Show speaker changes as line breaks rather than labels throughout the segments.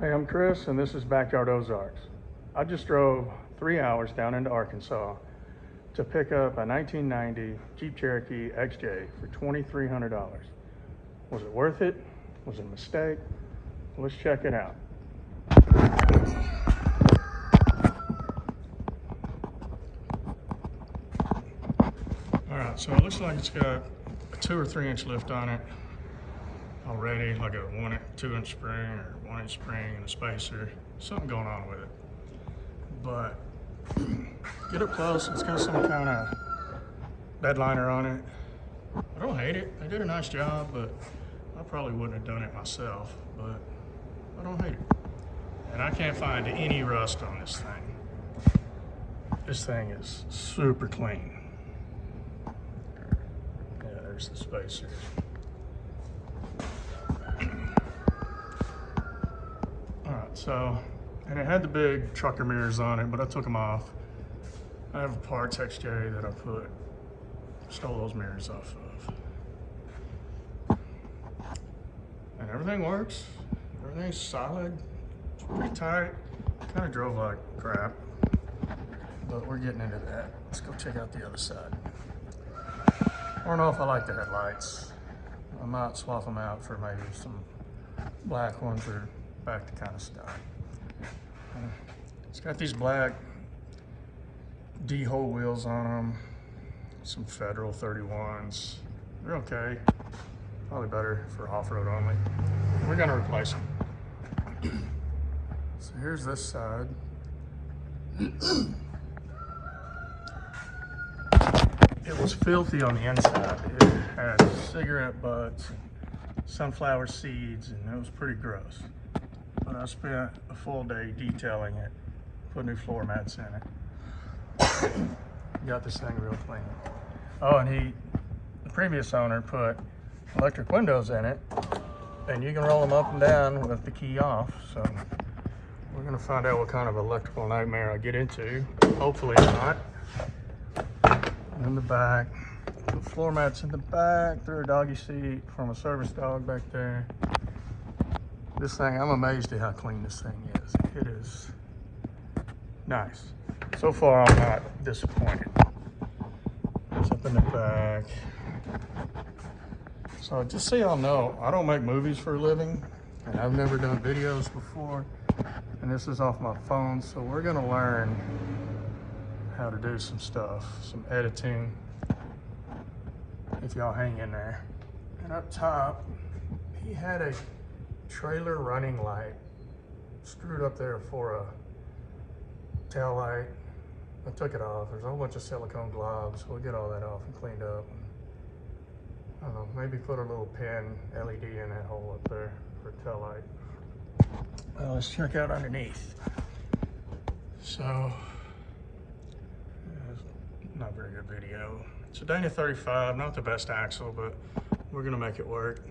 Hey, I'm Chris, and this is Backyard Ozarks. I just drove 3 hours down into Arkansas to pick up a 1990 Jeep Cherokee XJ for $2,300. Was it worth it? Was it a mistake? Let's check it out. All right, so it looks like it's got a 2 or 3 inch lift on it already, like a 2 inch spring or 1 inch spring and a spacer, something going on with it. But get up close, it's got some kind of bed liner on it. I don't hate it. They did a nice job, but I probably wouldn't have done it myself, but I don't hate it. And I can't find any rust on this thing. This thing is super clean. Yeah, there's the spacer. So, and it had the big trucker mirrors on it, but I took them off. I have a parts XJ that I stole those mirrors off of. And everything works. Everything's solid. It's pretty tight. Kind of drove like crap, but we're getting into that. Let's go check out the other side. I don't know if I like the headlights. I might swap them out for maybe some black ones or back to kind of stock. It's got these black D-hole wheels on them, some Federal 31s. They're okay, probably better for off-road only. We're gonna replace them. So here's this side. It was filthy on the inside. It had cigarette butts and sunflower seeds, and it was pretty gross. But I spent a full day detailing it, put new floor mats in it. Got this thing real clean. Oh, and the previous owner put electric windows in it, and you can roll them up and down with the key off. So we're gonna find out what kind of electrical nightmare I get into. Hopefully not. In the back, put floor mats in the back, threw a doggy seat from a service dog back there. This thing, I'm amazed at how clean this thing is. It is nice. So far, I'm not disappointed. It's up in the back. So just so y'all know, I don't make movies for a living, and I've never done videos before, and this is off my phone, so we're gonna learn how to do some stuff, some editing, if y'all hang in there. And up top, he had a trailer running light screwed up there for a tail light. I took it off. There's a whole bunch of silicone globs. We'll get all that off and cleaned up. I don't know, maybe put a little pin LED in that hole up there for a tail light. Well, let's check out underneath. So, not very good video. It's a Dana 35, not the best axle, but we're gonna make it work.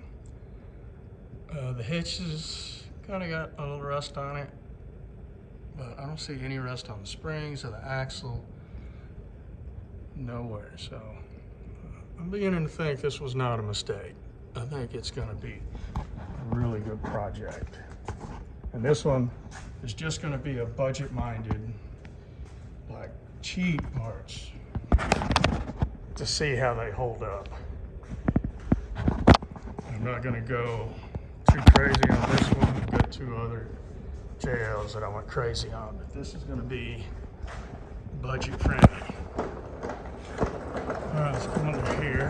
The hitches kind of got a little rust on it, but I don't see any rust on the springs or the axle. Nowhere. So I'm beginning to think this was not a mistake. I think it's going to be a really good project. And this one is just going to be a budget-minded, like cheap parts to see how they hold up. I'm not going to go too crazy on this one. I've got 2 other JLs that I went crazy on, but this is going to be budget friendly. All right, let's come over here.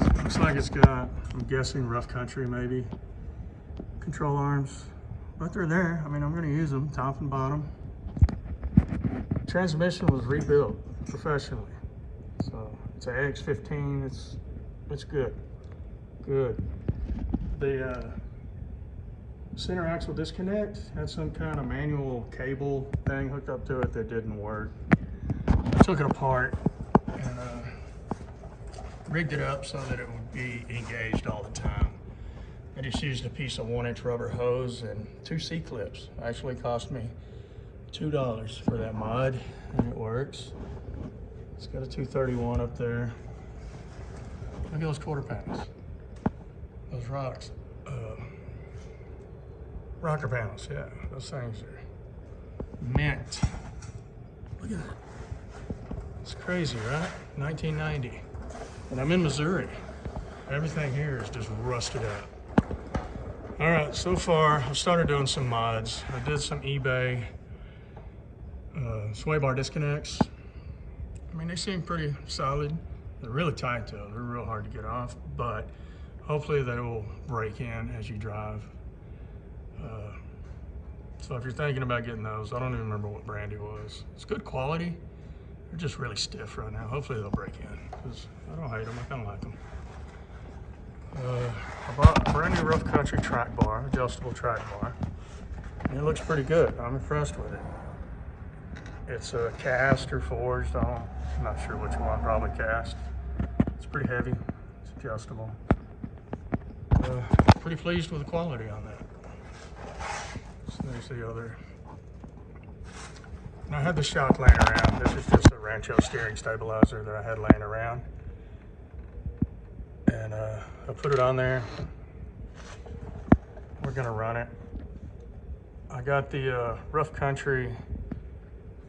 So it looks like it's got, I'm guessing, rough country maybe, control arms, but they're there. I mean, I'm going to use them top and bottom. Transmission was rebuilt professionally, so it's an AX15. It's good. The center axle disconnect had some kind of manual cable thing hooked up to it that didn't work. I took it apart and rigged it up so that it would be engaged all the time. I just used a piece of 1 inch rubber hose and 2 C-clips. Actually cost me $2 for that mod, and it works. It's got a 231 up there. Look at those quarter panels. Those rocks. Rocker panels, yeah. Those things are mint. Look at that. It's crazy, right? 1990. And I'm in Missouri. Everything here is just rusted out. All right, so far I've started doing some mods. I did some eBay sway bar disconnects. I mean, they seem pretty solid. They're really tight though. They're real hard to get off, but hopefully they will break in as you drive. So if you're thinking about getting those, I don't even remember what brand it was. It's good quality. They're just really stiff right now. Hopefully they'll break in, because I don't hate them. I kind of like them. I bought a brand new Rough Country track bar, adjustable track bar. And it looks pretty good. I'm impressed with it. It's a cast or forged. I'm not sure which one, probably cast. It's pretty heavy. It's adjustable. Pretty pleased with the quality on that. So there's the other. And I had the shock laying around. This is just a Rancho steering stabilizer that I had laying around. And I put it on there. We're gonna run it. I got the Rough Country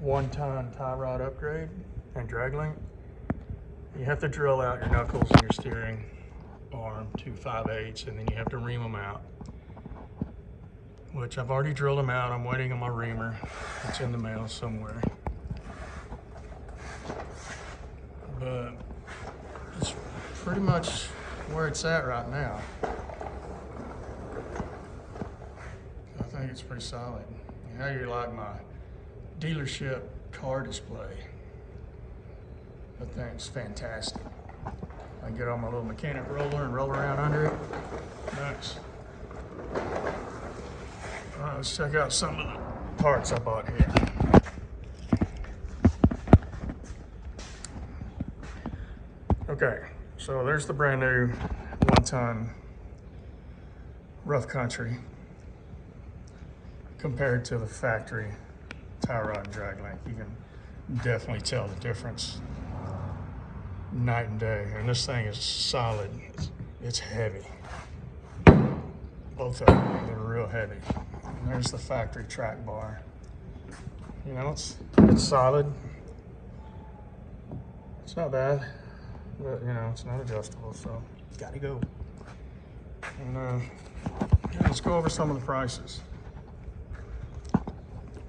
1-ton tie rod upgrade and drag link. You have to drill out your knuckles and your steering arm to 5/8, and then you have to ream them out, which I've already drilled them out. I'm waiting on my reamer. It's in the mail somewhere. But it's pretty much where it's at right now. I think it's pretty solid. How do you like my dealership car display? That thing's fantastic. I can get on my little mechanic roller and roll around under it. Nice. All right, let's check out some of the parts I bought here. Okay, so there's the brand new 1-ton Rough Country compared to the factory tie rod and drag link. You can definitely tell the difference night and day. And this thing is solid. It's heavy. Both of them, they're real heavy. And there's the factory track bar. You know, it's solid. It's not bad, but you know, it's not adjustable, so it's gotta go. And yeah, let's go over some of the prices.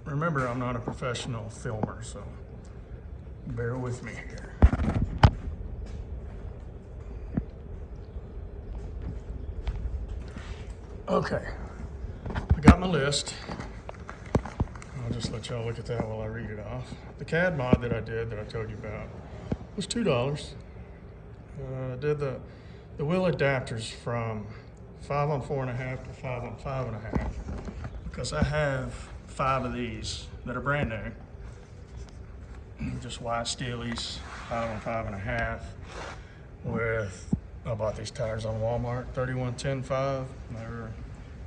Remember, I'm not a professional filmer, so bear with me here. Okay, I got my list. I'll just let y'all look at that while I read it off. The CAD mod that I did, that I told you about, was $2. I did the wheel adapters from 5 on 4.5 to 5 on 5.5, because I have 5 of these that are brand new. Just white steelies, 5 on 5.5 with, I bought these tires on Walmart, 31-10-5. They were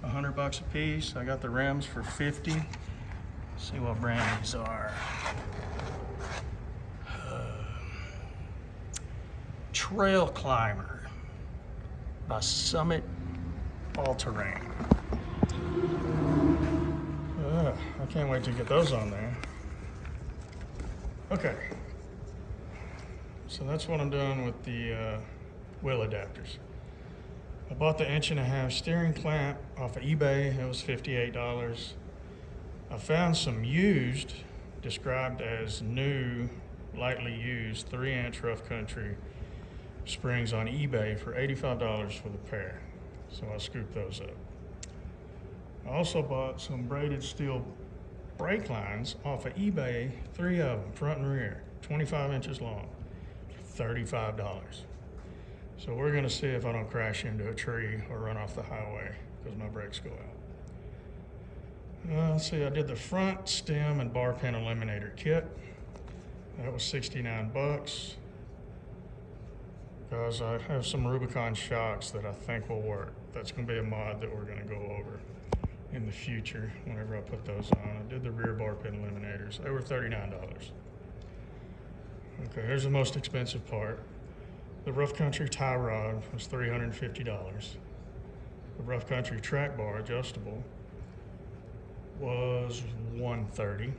$100 a piece. I got the rims for 50. Let's see what brand these are. Trail Climber by Summit All Terrain. I can't wait to get those on there. Okay, so that's what I'm doing with the wheel adapters. I bought the 1.5-inch steering clamp off of eBay. It was $58. I found some used, described as new, lightly used 3-inch Rough Country springs on eBay for $85 for the pair. So I scooped those up. I also bought some braided steel brake lines off of eBay, 3 of them, front and rear, 25 inches long, $35. So we're gonna see if I don't crash into a tree or run off the highway because my brakes go out. Let's see, I did the front stem and bar pin eliminator kit. That was $69. Because I have some Rubicon shocks that I think will work. That's gonna be a mod that we're gonna go over in the future whenever I put those on. I did the rear bar pin eliminators. They were $39. Okay, here's the most expensive part. The Rough Country tie rod was $350. The Rough Country track bar adjustable was $130.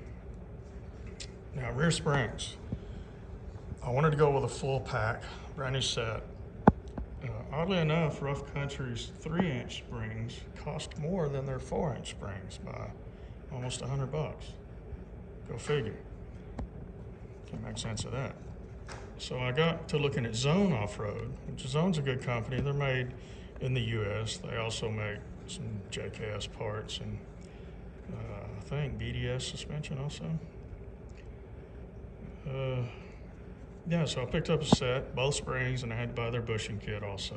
Now, rear springs. I wanted to go with a full pack, brand new set. Oddly enough, Rough Country's 3-inch springs cost more than their 4-inch springs by almost $100. Go figure. Can't make sense of that. So I got to looking at Zone Off-Road, which Zone's a good company. They're made in the U.S. They also make some JKS parts and I think BDS suspension also. Yeah, so I picked up a set, both springs, and I had to buy their bushing kit also.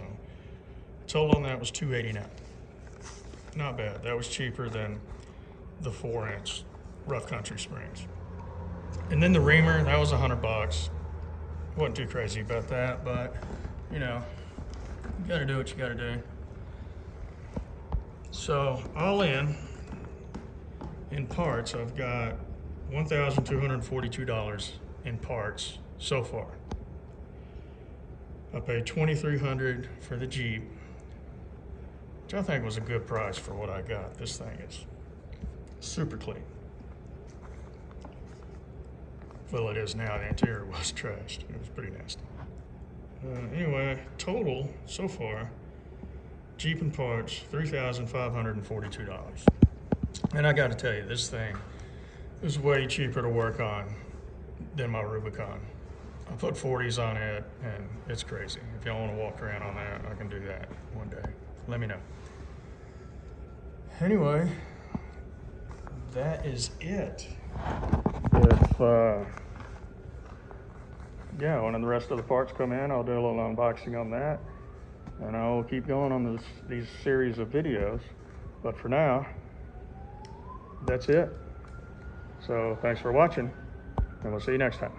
Total on that was $289. Not bad. That was cheaper than the 4-inch Rough Country springs. And then the reamer, that was $100. Wasn't too crazy about that, but you know, you gotta do what you gotta do. So all in parts, I've got $1,242 in parts so far. I paid $2,300 for the Jeep, which I think was a good price for what I got. This thing is super clean. Well, it is now. The interior was trashed. It was pretty nasty. Anyway, total so far, Jeep and parts, $3,542. And I got to tell you, this thing is way cheaper to work on than my Rubicon. I put 40s on it, and it's crazy. If y'all want to walk around on that, I can do that one day. Let me know. Anyway, that is it. If yeah, when the rest of the parts come in, I'll do a little unboxing on that, and I'll keep going on these series of videos. But for now, that's it. So thanks for watching, and we'll see you next time.